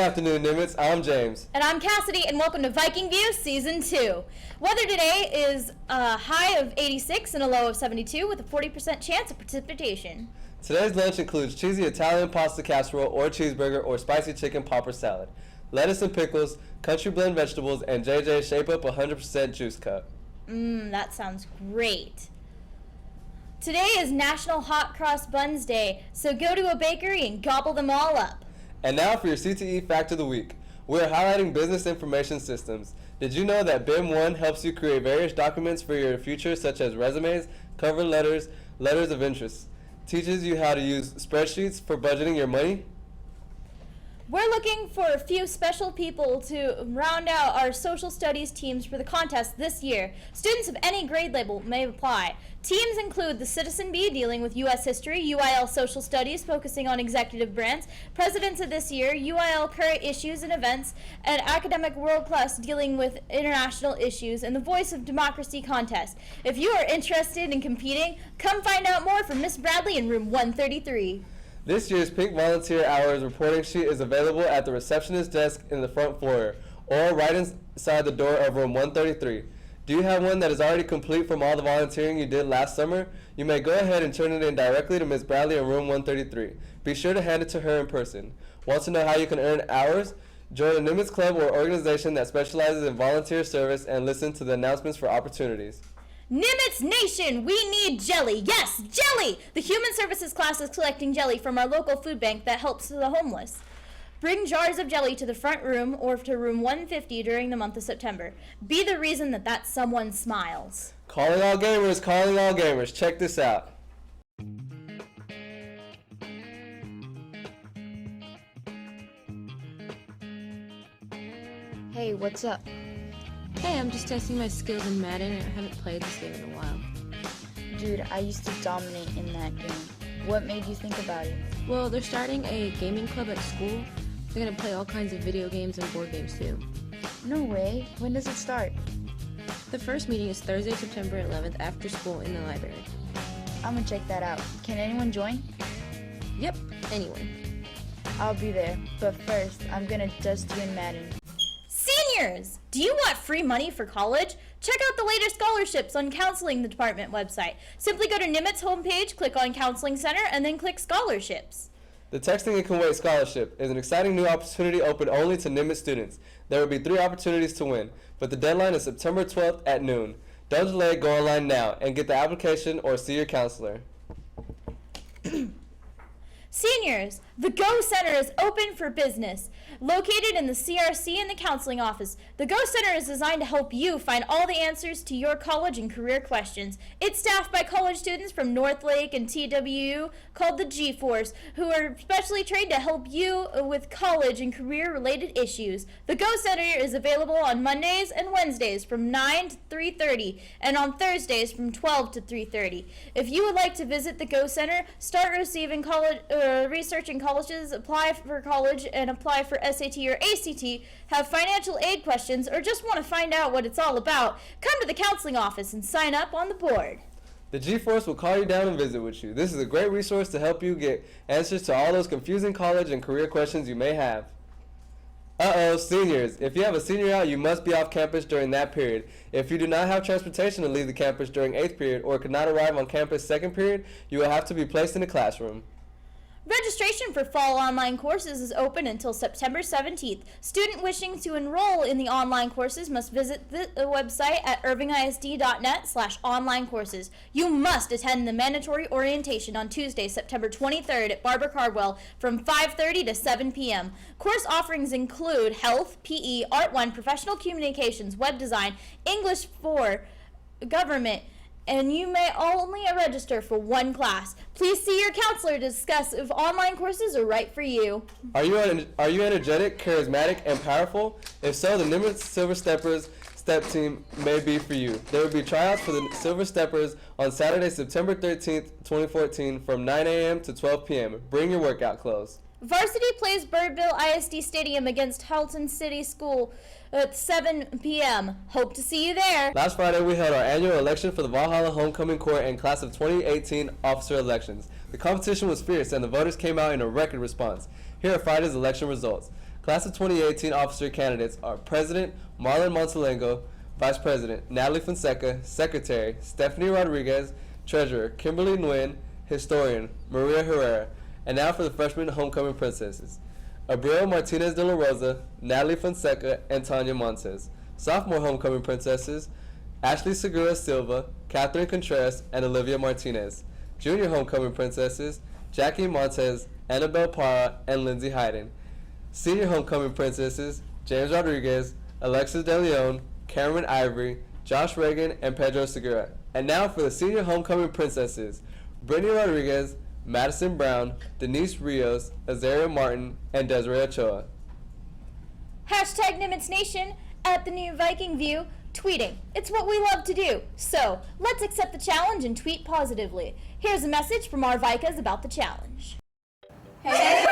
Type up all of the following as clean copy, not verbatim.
afternoon, Nimitz. I'm James. And I'm Cassidy, and welcome to Viking View Season 2. Weather today is a high of 86 and a low of 72 with a 40% chance of precipitation. Today's lunch includes cheesy Italian pasta casserole or cheeseburger or spicy chicken popper salad, lettuce and pickles, country blend vegetables, and JJ Shape Up 100% juice cup. That sounds great. Today is National Hot Cross Buns Day, so go to a bakery and gobble them all up. And now for your CTE Fact of the Week. We're highlighting business information systems. Did you know that BIM 1 helps you create various documents for your future, such as resumes, cover letters, letters of interest? Teaches you how to use spreadsheets for budgeting your money? We're looking for a few special people to round out our social studies teams for the contest this year. Students of any grade level may apply. Teams include the Citizen Bee dealing with U.S. history, UIL social studies focusing on executive brands, presidents of this year, UIL current issues and events, and academic world class dealing with international issues, and the Voice of Democracy contest. If you are interested in competing, come find out more from Miss Bradley in room 133. This year's Pink Volunteer Hours reporting sheet is available at the receptionist desk in the front foyer or right inside the door of room 133. Do you have one that is already complete from all the volunteering you did last summer? You may go ahead and turn it in directly to Ms. Bradley in room 133. Be sure to hand it to her in person. Want to know how you can earn hours? Join a Nimitz Club or organization that specializes in volunteer service and listen to the announcements for opportunities. Nimitz Nation, we need jelly. Yes, jelly! The Human Services class is collecting jelly from our local food bank that helps the homeless. Bring jars of jelly to the front room or to room 150 during the month of September. Be the reason that someone smiles. Calling all gamers, calling all gamers. Check this out. Hey, what's up? Hey, I'm just testing my skills in Madden and I haven't played this game in a while. Dude, I used to dominate in that game. What made you think about it? Well, they're starting a gaming club at school. They're gonna play all kinds of video games and board games too. No way. When does it start? The first meeting is Thursday, September 11th after school in the library. I'm gonna check that out. Can anyone join? Yep, anyone. I'll be there, but first, I'm gonna dust you in Madden. Seniors, do you want free money for college? Check out the latest scholarships on Counseling Department website. Simply go to Nimitz homepage, click on Counseling Center, and then click Scholarships. The Texting and Can Wait Scholarship is an exciting new opportunity open only to Nimitz students. There will be 3 opportunities to win, but the deadline is September 12th at noon. Don't delay, go online now and get the application or see your counselor. Seniors, the Go Center is open for business. Located in the CRC and the counseling office, the Go Center is designed to help you find all the answers to your college and career questions. It's staffed by college students from Northlake and TWU called the G-Force, who are specially trained to help you with college and career-related issues. The Go Center is available on Mondays and Wednesdays from 9 to 3:30 and on Thursdays from 12 to 3:30. If you would like to visit the Go Center, start receiving researching colleges, apply for college, and apply for SAT or ACT, have financial aid questions, or just want to find out what it's all about, come to the counseling office and sign up on the board. The G-Force will call you down and visit with you. This is a great resource to help you get answers to all those confusing college and career questions you may have. Seniors, if you have a senior out, you must be off campus during that period. If you do not have transportation to leave the campus during 8th period or could not arrive on campus 2nd period, you will have to be placed in a classroom. Registration for fall online courses is open until September 17th. Student wishing to enroll in the online courses must visit the website at irvingisd.net/online courses. You must attend the mandatory orientation on Tuesday, September 23rd at Barbara Cardwell from 5:30 to 7 p.m. Course offerings include health, PE, Art 1, professional communications, web design, English 4, government, and you may only register for 1 class. Please see your counselor to discuss if online courses are right for you. Are you energetic, charismatic, and powerful? If so, the Nimitz Silver Steppers step team may be for you. There will be tryouts for the Silver Steppers on Saturday, September 13th, 2014 from 9 a.m. to 12 p.m. Bring your workout clothes. Varsity plays Birdville ISD Stadium against Halton City School at 7 p.m. Hope to see you there. Last Friday, we held our annual election for the Valhalla Homecoming Corps and Class of 2018 officer elections. The competition was fierce, and the voters came out in a record response. Here are Friday's election results. Class of 2018 officer candidates are President Marlon Montalengo, Vice President Natalie Fonseca, Secretary Stephanie Rodriguez, Treasurer Kimberly Nguyen, Historian Maria Herrera. And now for the freshman homecoming princesses. Abril Martinez de la Rosa, Natalie Fonseca, and Tanya Montes. Sophomore homecoming princesses, Ashley Segura Silva, Catherine Contreras, and Olivia Martinez. Junior homecoming princesses, Jackie Montez, Annabelle Parra, and Lindsay Hayden. Senior homecoming princesses, James Rodriguez, Alexis De Leon, Cameron Ivory, Josh Reagan, and Pedro Segura. And now for the senior homecoming princesses, Brittany Rodriguez, Madison Brown, Denise Rios, Azaria Martin, and Desiree Ochoa. Hashtag Nimitz Nation at the new Viking View, tweeting. It's what we love to do. So let's accept the challenge and tweet positively. Here's a message from our Vikas about the challenge. Hey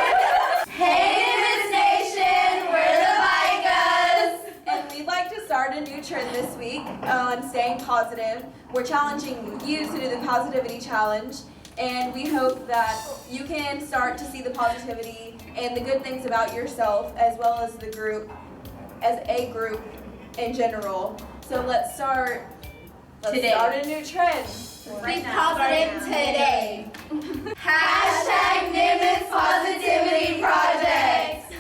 Nimitz Nation, we're the Vikas! And we'd like to start a new trend this week on staying positive. We're challenging you to do the positivity challenge, and we hope that you can start to see the positivity and the good things about yourself as well as the group, as a group in general. So let's start a new trend. Be positive today. Hashtag Nimitz Positivity Project.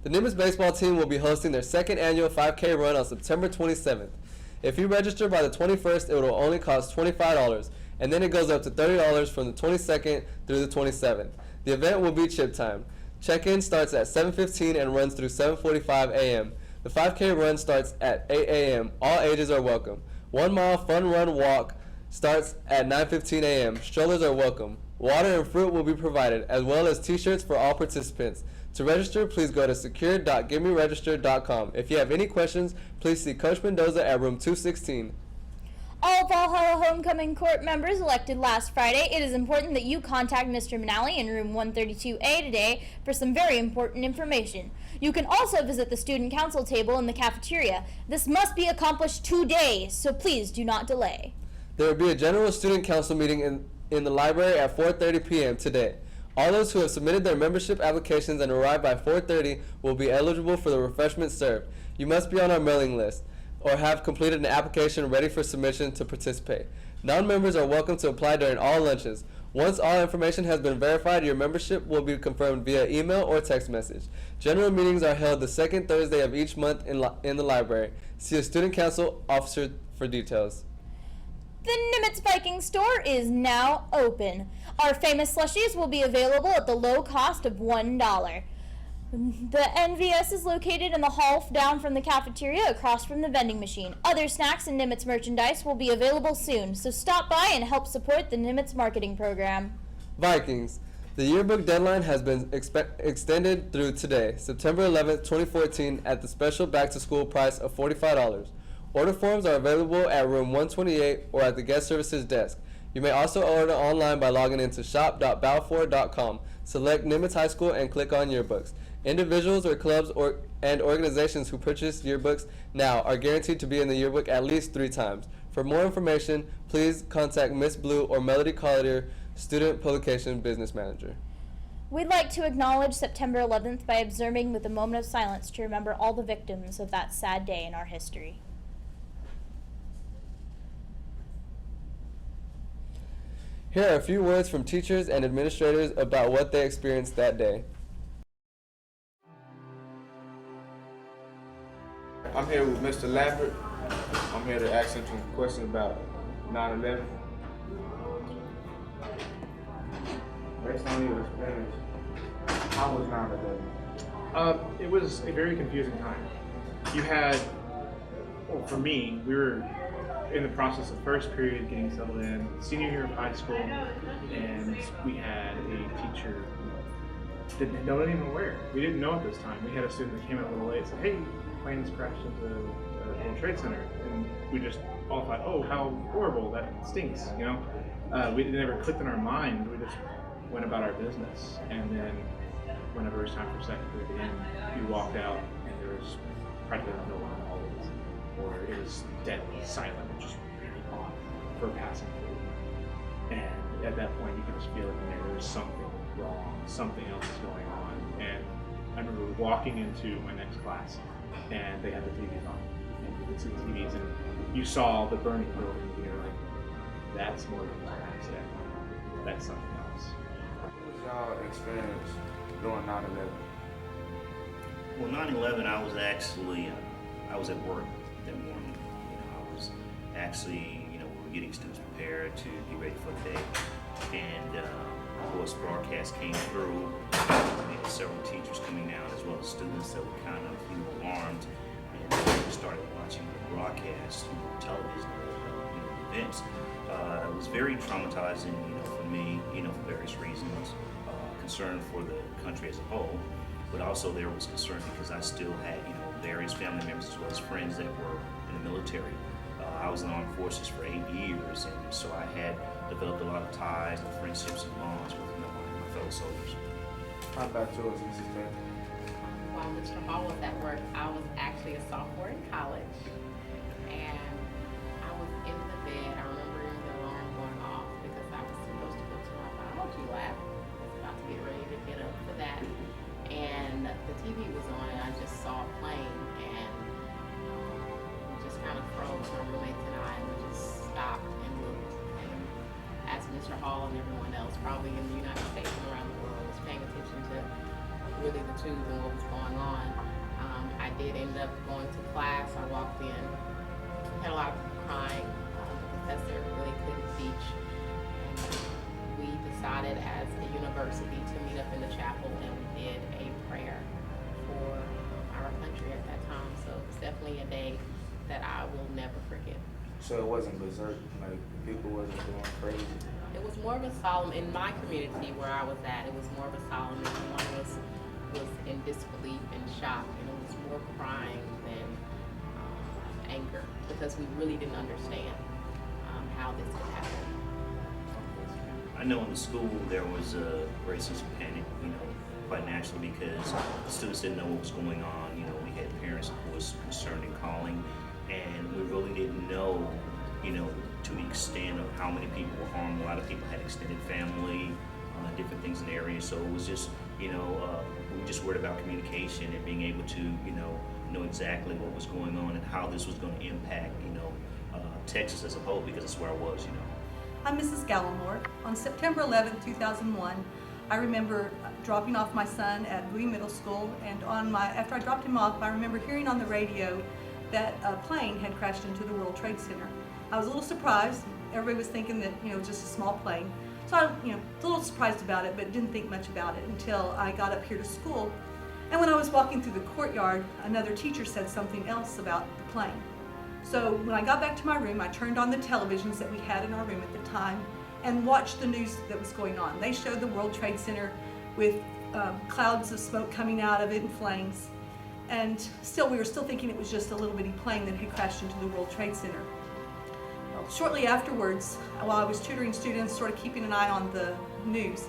The Nimitz baseball team will be hosting their second annual 5K run on September 27th. If you register by the 21st, it will only cost $25, and then it goes up to $30 from the 22nd through the 27th. The event will be chip time. Check-in starts at 7:15 and runs through 7:45 a.m. The 5K run starts at 8 a.m. All ages are welcome. 1 mile fun run walk starts at 9:15 a.m. Strollers are welcome. Water and fruit will be provided, as well as t-shirts for all participants. To register, please go to secure.getmeregistered.com. If you have any questions, please see Coach Mendoza at room 216. All Valhalla Homecoming Court members elected last Friday, it is important that you contact Mr. Manali in room 132A today for some very important information. You can also visit the student council table in the cafeteria. This must be accomplished today, so please do not delay. There will be a general student council meeting in the library at 4:30 p.m. today. All those who have submitted their membership applications and arrived by 4:30 will be eligible for the refreshments served. You must be on our mailing list or have completed an application ready for submission to participate. Non-members are welcome to apply during all lunches. Once all information has been verified, your membership will be confirmed via email or text message. General meetings are held the second Thursday of each month in the library. See a student council officer for details. The Nimitz Viking store is now open. Our famous slushies will be available at the low cost of $1. The NVS is located in the hall down from the cafeteria across from the vending machine. Other snacks and Nimitz merchandise will be available soon, so stop by and help support the Nimitz marketing program. Vikings. The yearbook deadline has been extended through today, September 11th, 2014, at the special back-to-school price of $45. Order forms are available at room 128 or at the guest services desk. You may also order online by logging into shop.balfour.com. Select Nimitz High School and click on yearbooks. Individuals or clubs and organizations who purchase yearbooks now are guaranteed to be in the yearbook at least 3 times. For more information, please contact Miss Blue or Melody Collier, Student Publication Business Manager. We'd like to acknowledge September 11th by observing with a moment of silence to remember all the victims of that sad day in our history. Here are a few words from teachers and administrators about what they experienced that day. I'm here with Mr. Lambert. I'm here to ask him some questions about 9/11. Based on your experience, how was 9/11? It was a very confusing time. You had, well, for me, we were in the process of first period getting settled in, senior year of high school, and we had a teacher that wasn't even aware. We didn't know at this time. We had a student that came in a little late and said, hey, planes crashed into the World Trade Center. And we just all thought, oh, how horrible, that stinks, you know? It never clicked in our mind. We just went about our business. And then whenever it was time for second period to end, we walked out and there was practically no one in the hallways. Or it was deadly silent, just really off for passing through. And at that point, you could just feel it in there. There was something wrong, something else is going on. And I remember walking into my next class, and they had the TVs on, and you could see the TVs, and you saw the burning building, and you're like, that's more than just an accident. That's something else. What was y'all experience during 9/11? Well, 9/11, I was actually, I was at work that morning. You know, I was actually, we were getting students prepared to get ready for the day. And, of course, broadcast came through. We had several teachers coming out, as well as students that were kind of, alarmed. And we started watching the broadcast, television, events. It was very traumatizing, for me, for various reasons. Concern for the country as a whole. But also there was concern because I still had, various family members as well as friends that were in the military. I was in the armed forces for 8 years, and so I had developed a lot of ties and friendships and bonds with my fellow soldiers. How about yours, Mrs. Beck? While Mr. Hall was at work, I was actually a sophomore in college, and I was in the bed. I remember the alarm going off because I was supposed to go to my biology lab. I was about to get ready to get up for that. And the TV was on, and I just saw a plane, and we just kind of froze, my roommates and I, and we just stopped and looked. And as Mr. Hall and everyone else, probably in the United States and around the world, was paying attention to really the tube and what was going on, I did end up going to class. I walked in, had a lot of people crying. The professor really couldn't teach. We decided as a university to meet up in the chapel, and we did a prayer for our country at that time. So it's definitely a day that I will never forget. So it wasn't berserk, like people wasn't going crazy? It was more of a solemn, in my community where I was at, it was more of a solemn. Everyone was in disbelief and shock, and it was more crying than anger, because we really didn't understand how this could happen. I know in the school there was a great sense of panic, quite naturally, because the students didn't know what was going on. We had parents, of course, concerned and calling, and we really didn't know, to the extent of how many people were harmed. A lot of people had extended family, different things in the area, so it was just, we were just worried about communication and being able to, know exactly what was going on and how this was going to impact, Texas as a whole, because that's where I was, I'm Mrs. Gallimore. On September 11, 2001, I remember dropping off my son at Bowie Middle School, and after I dropped him off, I remember hearing on the radio that a plane had crashed into the World Trade Center. I was a little surprised. Everybody was thinking that, just a small plane. So I, was a little surprised about it, but didn't think much about it until I got up here to school. And when I was walking through the courtyard, another teacher said something else about the plane. So when I got back to my room, I turned on the televisions that we had in our room at the time and watched the news that was going on. They showed the World Trade Center with clouds of smoke coming out of it and flames. And we were still thinking it was just a little bitty plane that had crashed into the World Trade Center. Well, shortly afterwards, while I was tutoring students, sort of keeping an eye on the news,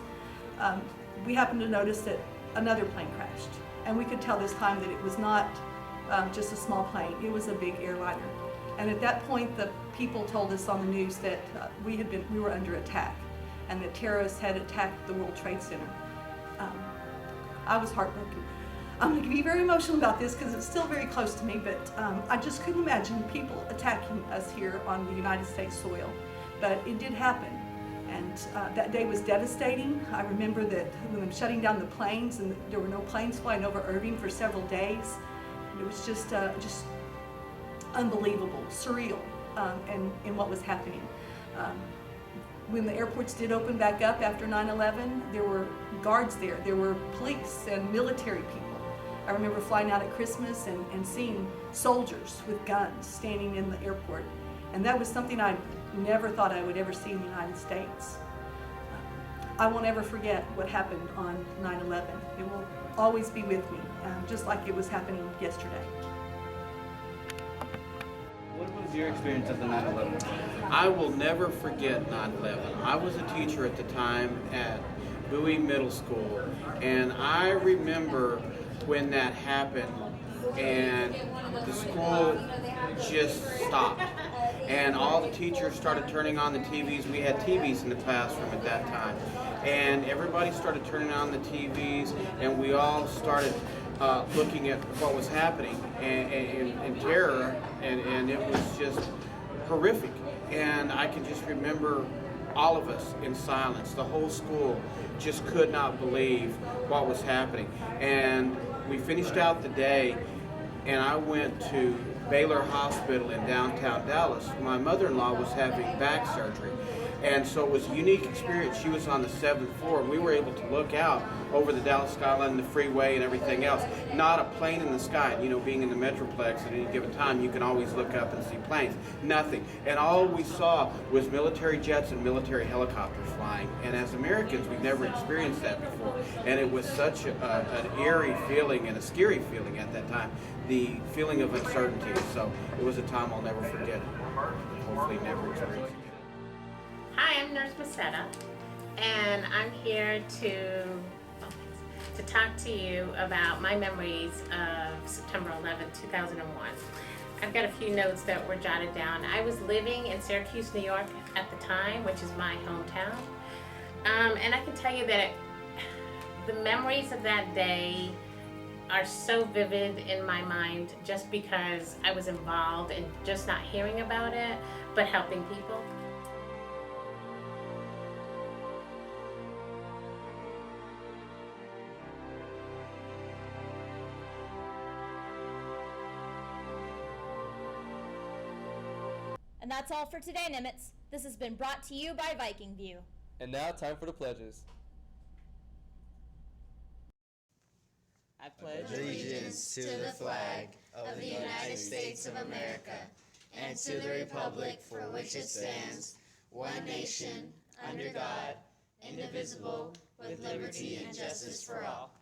we happened to notice that another plane crashed. And we could tell this time that it was not just a small plane, it was a big airliner. And at that point, the people told us on the news that we were under attack, and that terrorists had attacked the World Trade Center. I was heartbroken. I'm going to be very emotional about this because it's still very close to me, but I just couldn't imagine people attacking us here on the United States soil. But it did happen, and that day was devastating. I remember that when them shutting down the planes, and there were no planes flying over Irving for several days. It was just unbelievable, surreal, in what was happening. When the airports did open back up after 9/11, there were guards there. There were police and military people. I remember flying out at Christmas and seeing soldiers with guns standing in the airport. And that was something I never thought I would ever see in the United States. I won't ever forget what happened on 9/11. It will always be with me, just like it was happening yesterday. What was your experience of the 9/11? I will never forget 9/11. I was a teacher at the time at Bowie Middle School, and I remember when that happened and the school just stopped. And all the teachers started turning on the TVs. We had TVs in the classroom at that time. And everybody started turning on the TVs, and we all started looking at what was happening and terror, and it was just horrific. And I can just remember all of us in silence. The whole school just could not believe what was happening. And we finished out the day, and I went to Baylor Hospital in downtown Dallas. My mother-in-law was having back surgery, and so it was a unique experience. She was on the 7th floor, and we were able to look out over the Dallas skyline, the freeway, and everything else. Not a plane in the sky. You know, being in the Metroplex at any given time, you can always look up and see planes. Nothing. And all we saw was military jets and military helicopters flying. And as Americans, we've never experienced that before. And it was such an eerie feeling and a scary feeling at that time. The feeling of uncertainty. So it was a time I'll never forget. Hopefully never experience again. Hi, I'm Nurse Masetta, and I'm here to talk to you about my memories of September 11, 2001. I've got a few notes that were jotted down. I was living in Syracuse, New York at the time, which is my hometown. And I can tell you that the memories of that day are so vivid in my mind just because I was involved in just not hearing about it, but helping people. And that's all for today, Nimitz. This has been brought to you by Viking View. And now, time for the pledges. I pledge allegiance to the flag of the United States of America and to the republic for which it stands, one nation, under God, indivisible, with liberty and justice for all.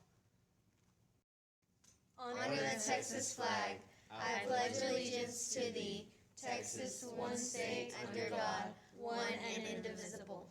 Under the Texas flag, I pledge allegiance to thee, Texas, one state, under God, one and indivisible.